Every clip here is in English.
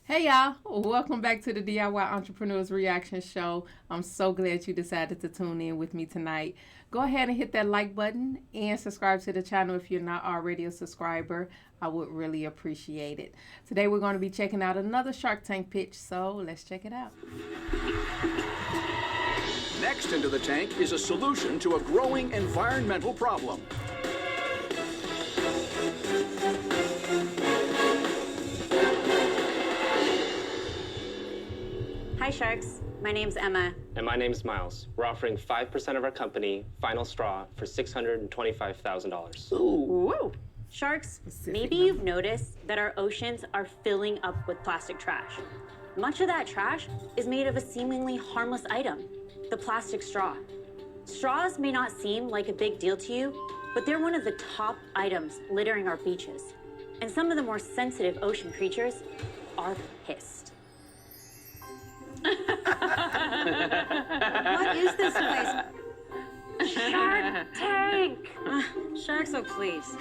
Hey y'all, welcome back to the DIY Entrepreneurs Reaction Show. I'm so glad you decided to tune in with me tonight. Go ahead and hit that like button and subscribe to the channel if you're not already a subscriber. I would really appreciate it. Today we're going to be checking out another Shark Tank pitch, so let's check it out. Next into the tank is a solution to a growing environmental problem. Hi Sharks, my name's Emma. And my name's Miles. We're offering 5% of our company, FinalStraw, for $625,000. Ooh. Sharks, maybe you've noticed that our oceans are filling up with plastic trash. Much of that trash is made of a seemingly harmless item, the plastic straw. Straws may not seem like a big deal to you, but they're one of the top items littering our beaches. And some of the more sensitive ocean creatures are pissed. What is this place? Shark Tank! Sharks, oh please.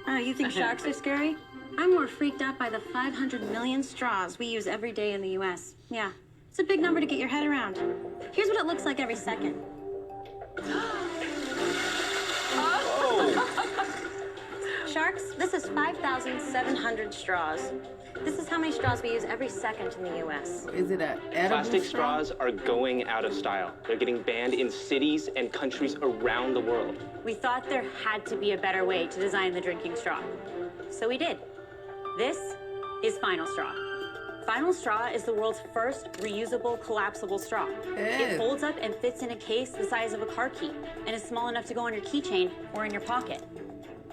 You think sharks are scary? I'm more freaked out by the 500 million straws we use every day in the US. Yeah, it's a big number to get your head around. Here's what it looks like every second. Sharks, this is 5,700 straws. This is how many straws we use every second in the US. Is it an edible Plastic straw? straws are going out of style. They're getting banned in cities and countries around the world. We thought there had to be a better way to design the drinking straw. So we did. This is FinalStraw. FinalStraw is the world's first reusable, collapsible straw. It folds up and fits in a case the size of a car key and is small enough to go on your keychain or in your pocket.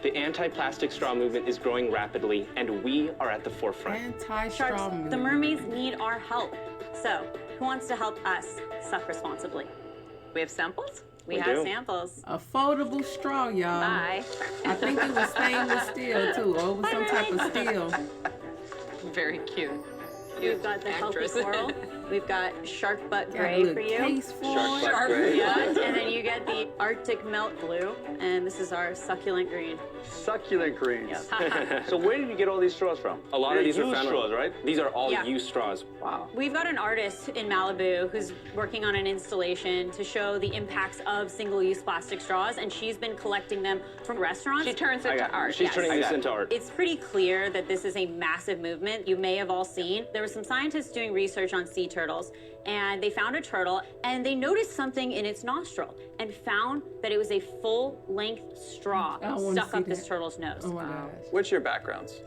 The anti-plastic straw movement is growing rapidly, and we are at the forefront. Anti-straw Sharks, movement. the mermaids need our help. So, who wants to help us suck responsibly? We have samples? We have do. samples. A foldable straw, y'all. Bye. I think it was stainless steel too, or it was some type of steel. Very cute. We've got the healthy Actress. coral. We've got shark butt Got a gray little for you. case for it. Shark gray. Yeah, and then you get the Arctic melt blue, and this is our succulent green. Succulent greens. Yep. So where did you get all these straws from? A lot of these are used found. straws, right? These are all Yeah. used straws. Wow. We've got an artist in Malibu who's working on an installation to show the impacts of single-use plastic straws, and she's been collecting them from restaurants. She turns it to art. She's turning I this got it. into art. It's pretty clear that this is a massive movement. You may have all seen. There were some scientists doing research on sea turtles, and they found a turtle, and they noticed something in its nostril, and found that it was a full-length straw I wanna stuck see up this that. turtle's nose. Oh my gosh. What's your backgrounds?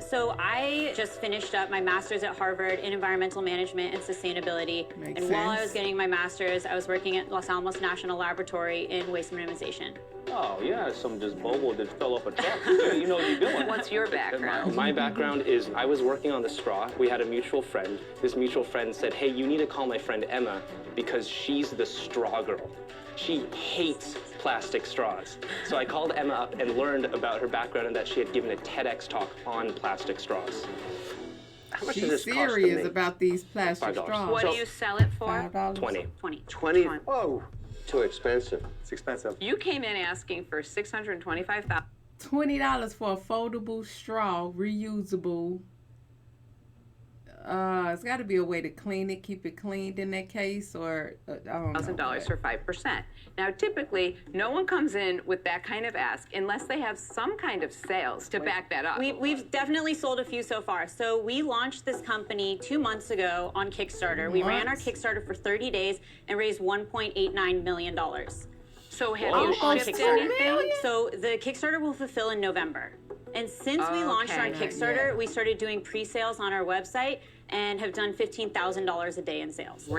So I just finished up my master's at Harvard in environmental management and sustainability. Makes and while I sense. was getting my master's, I was working at Los Alamos National Laboratory in waste minimization. Oh, yeah, some just bobo that fell off a truck. You know what you're doing. What's your background? My background is I was working on the straw. We had a mutual friend. This mutual friend said, hey, you need to call my friend Emma because she's the straw girl. She hates plastic straws. So I called Emma up and learned about her background and that she had given a TEDx talk on plastic straws. How much She's does this cost to serious make? about these plastic $5. straws. What do you sell it for? $5. 20. 20. 20? Oh, Too expensive. it's expensive. You came in asking for $625,000. $20 for a foldable straw, reusable. It's got to be a way to clean it, keep it cleaned in that case, or I don't know. $1,000 for 5%. Now, typically, no one comes in with that kind of ask unless they have some kind of sales to back that up. We've definitely sold a few so far. So we launched this company 2 months ago on Kickstarter. We ran our Kickstarter for 30 days and raised $1.89 million. So have on you shipped Kickstarter. anything? So the Kickstarter will fulfill in November. And since we launched on Okay. Kickstarter, we started doing pre-sales on our website and have done $15,000 a day in sales.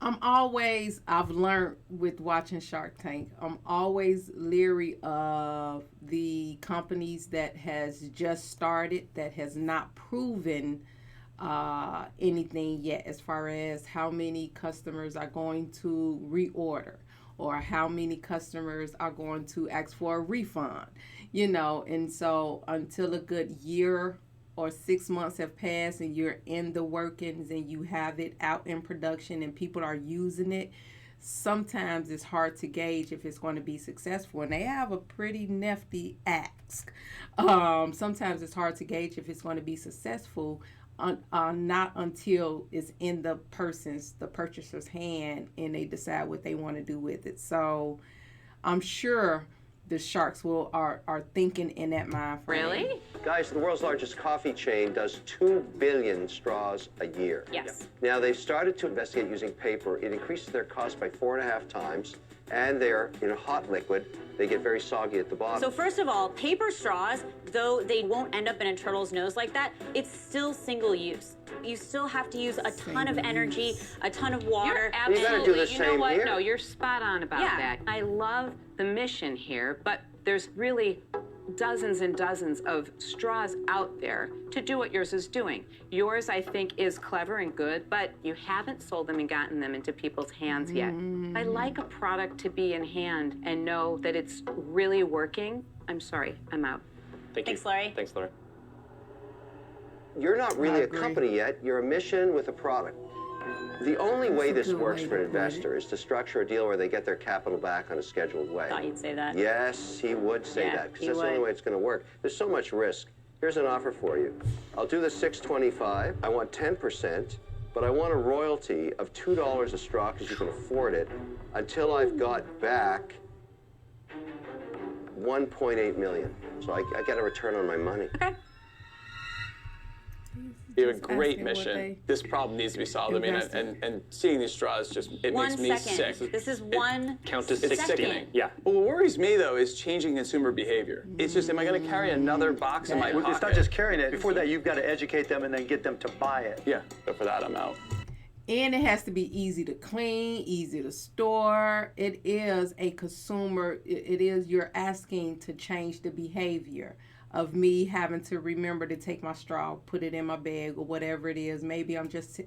I've learned with watching Shark Tank, I'm always leery of the companies that has just started, that has not proven anything yet as far as how many customers are going to reorder or how many customers are going to ask for a refund, and so until a good year or 6 months have passed and you're in the workings and you have it out in production and people are using it, sometimes it's hard to gauge if it's going to be successful. And they have a pretty nifty ask. Sometimes it's hard to gauge if it's going to be successful not until it's in the purchaser's hand and they decide what they want to do with it. So I'm sure the sharks are thinking in that mind frame. Really? Guys, the world's largest coffee chain does 2 billion straws a year. Yes. Now, they've started to investigate using paper. It increases their cost by 4.5 times, and they're in a hot liquid. They get very soggy at the bottom. So first of all, paper straws, though they won't end up in a turtle's nose like that, it's still single use. You still have to use a ton of energy, a ton of water. You're You gotta absolutely, do the you know same what? here. No, you're spot on about Yeah. that. I love the mission here, but there's really dozens and dozens of straws out there to do what yours is doing. Yours, I think, is clever and good, but you haven't sold them and gotten them into people's hands yet. I like a product to be in hand and know that it's really working. I'm sorry, I'm out. Thank you. Thanks, Larry. Thanks, Larry. You're not really a agree. company yet. You're a mission with a product. The only way a this good works way for to an put it. investor is to structure a deal where they get their capital back on a scheduled way. Thought you'd say that. Yes, he would say Yeah, that, because he that's the only would. way it's going to work. There's so much risk. Here's an offer for you. I'll do the $6.25. I want 10%, but I want a royalty of $2 a straw because you can afford it until I've got back 1.8 million. So I get a return on my money. Okay. You have a Just great asking what mission. they This problem needs to be solved. I mean, invested. and seeing these straws just, it One makes me second. sick. This is one Count to second. 16. Yeah. Well, what worries me, though, is changing consumer behavior. It's just, am I going to carry another box in my pocket? It's not just carrying it. Before that, you've got to educate them and then get them to buy it. Yeah, but for that, I'm out. And it has to be easy to clean, easy to store. It is a consumer, it is, you're asking to change the behavior of me having to remember to take my straw, put it in my bag or whatever it is. Maybe I'm just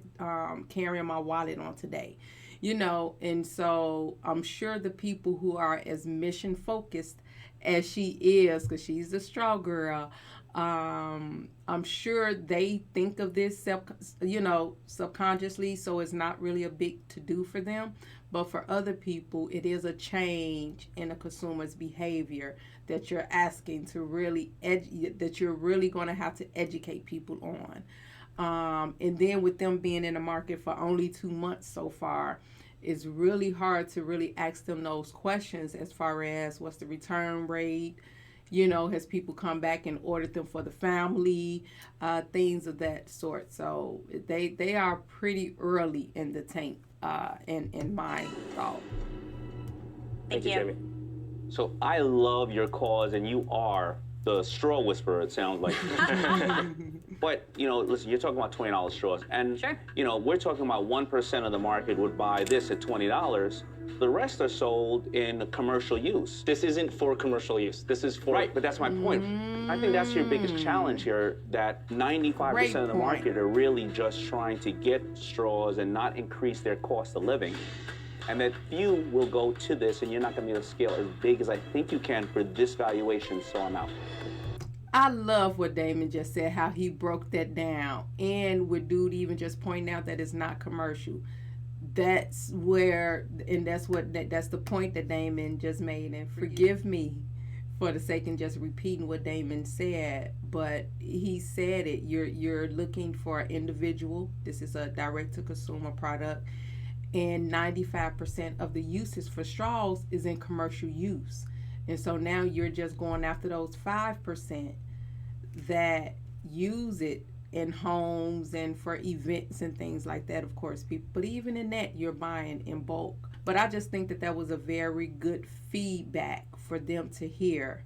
carrying my wallet on today, you know. And so I'm sure the people who are as mission focused as she is, because she's the straw girl, I'm sure they think of this subconsciously, so it's not really a big to do for them. But for other people, it is a change in a consumer's behavior that you're asking to really that you're really going to have to educate people on. And then with them being in the market for only 2 months so far, it's really hard to really ask them those questions as far as what's the return rate. You know, has people come back and ordered them for the family, things of that sort. So they are pretty early in the tank, in my thought. Thank you. Jamie. So I love your cause, and you are the straw whisperer, it sounds like. But, you know, listen, you're talking about $20 straws. And, Sure. you know, we're talking about 1% of the market would buy this at $20. The rest are sold in commercial use. This isn't for commercial use. This is for... Right, but that's my point. I think that's your biggest challenge here, that 95% Great of the point. market are really just trying to get straws and not increase their cost of living. And that few will go to this, and you're not going to be able to scale as big as I think you can for this valuation, so I'm out. I love what Damon just said, how he broke that down. And with Dude even just pointing out that it's not commercial. That's where, and that's the point that Damon just made. And forgive me for the sake of just repeating what Damon said, but he said it. You're looking for an individual. This is a direct-to-consumer product. And 95% of the uses for straws is in commercial use. And so now you're just going after those 5% that use it in homes and for events and things like that, of course, people. But even in that, you're buying in bulk. But I just think that was a very good feedback for them to hear,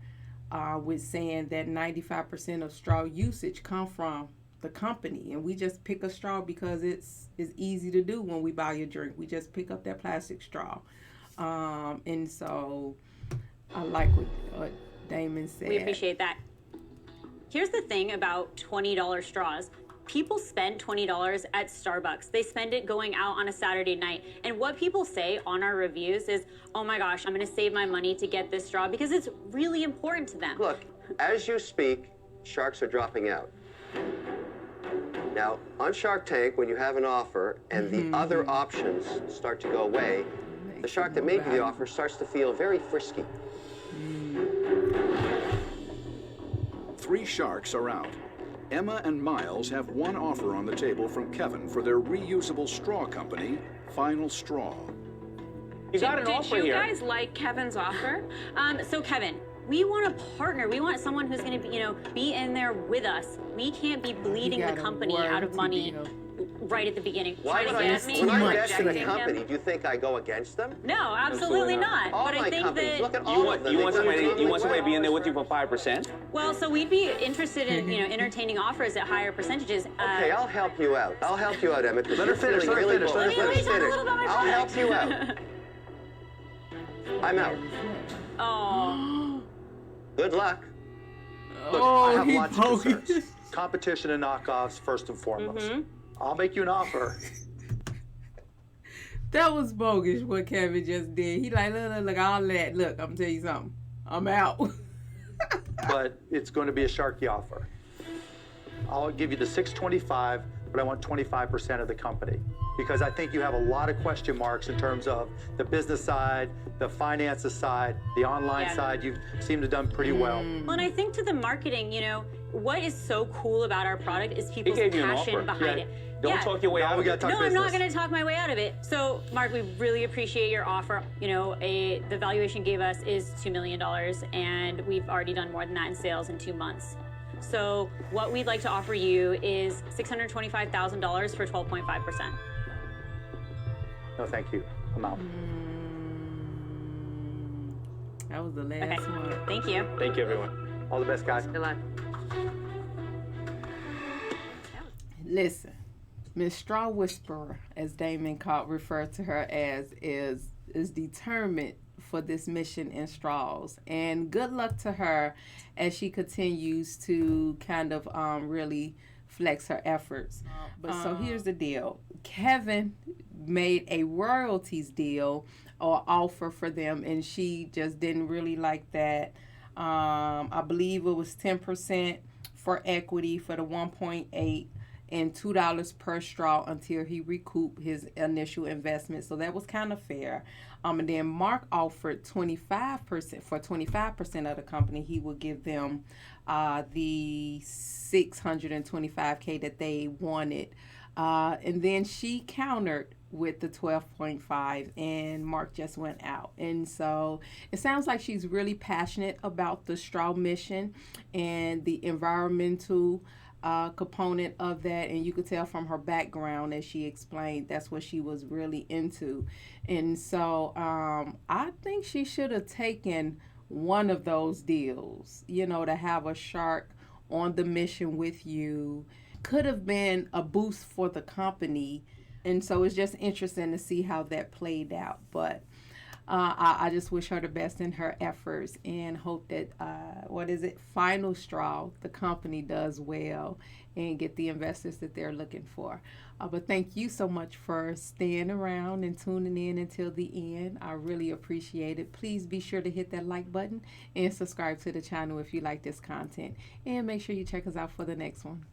with saying that 95% of straw usage come from the company, and we just pick a straw because it's easy to do when we buy a drink. We just pick up that plastic straw, and so I like what Damon said. We appreciate that. Here's the thing about $20 straws. People spend $20 at Starbucks. They spend it going out on a Saturday night. And what people say on our reviews is, oh my gosh, I'm gonna save my money to get this straw because it's really important to them. Look, as you speak, sharks are dropping out. Now, on Shark Tank, when you have an offer and the other options start to go away, the shark that made you the offer starts to feel very frisky. 3 sharks are out. Emma and Miles have one offer on the table from Kevin for their reusable straw company, FinalStraw. You got an offer Did you here. guys like Kevin's offer? So Kevin, we want a partner. We want someone who's going to be, be in there with us. We can't be bleeding the got a company out of money warranty right at the beginning. Why Trying would to I, get me when I rejecting invest in a him. company, do you think I go against them? No, absolutely not. All But I my think companies, that look at You all want, of them. you They want do somebody, phenomenally you want somebody to be in there well. with you for 5%? well, so we'd be interested in entertaining offers at higher percentages. Okay, I'll help you out. I'll help you out, Emmett. Let her finish, let her finish, let her Let me finish. talk a little about my I'll help product. you out. I'm out. Oh, Good luck. Look, Oh, I have he lots of bogus. concerns. Competition and knockoffs first and foremost. I'll make you an offer. That was bogus what Kevin just did. He like, look, all that. Look, I'm gonna tell you something. I'm out. But it's going to be a sharky offer. I'll give you the 625, but I want 25% of the company because I think you have a lot of question marks in terms of the business side, the finances side, the online Yeah. side. You seem to have done pretty well. well, and I think to the marketing, what is so cool about our product is people's gave you an passion offer. behind Yeah. it. Don't talk your way Now out we of gotta it. talk No, I'm not business. going to talk my way out of it. So, Mark, we really appreciate your offer. The valuation gave us is $2 million, and we've already done more than that in sales in 2 months. So, what we'd like to offer you is $625,000 for 12.5%. No, thank you. I'm out. That was the last Okay. one. Thank you. Thank you, everyone. All the best, guys. Good luck. Listen, Miss Straw Whisperer, as Damon referred to her as, is determined for this mission in straws. And good luck to her as she continues to kind of really flex her efforts. But so here's the deal. Kevin made a royalties deal or offer for them, and she just didn't really like that. I believe it was 10% for equity for the 1.8 and $2 per straw until he recouped his initial investment. So that was kind of fair. And then Mark offered 25% for 25% of the company. He would give them the $625K that they wanted. And then she countered with the 12.5, and Mark just went out. And so it sounds like she's really passionate about the straw mission and the environmental component of that, and you could tell from her background as she explained that's what she was really into. And so I think she should have taken one of those deals, to have a shark on the mission with you. Could have been a boost for the company. And so it's just interesting to see how that played out. But I just wish her the best in her efforts and hope that, FinalStraw, the company, does well and get the investors that they're looking for. But thank you so much for staying around and tuning in until the end. I really appreciate it. Please be sure to hit that like button and subscribe to the channel if you like this content. And make sure you check us out for the next one.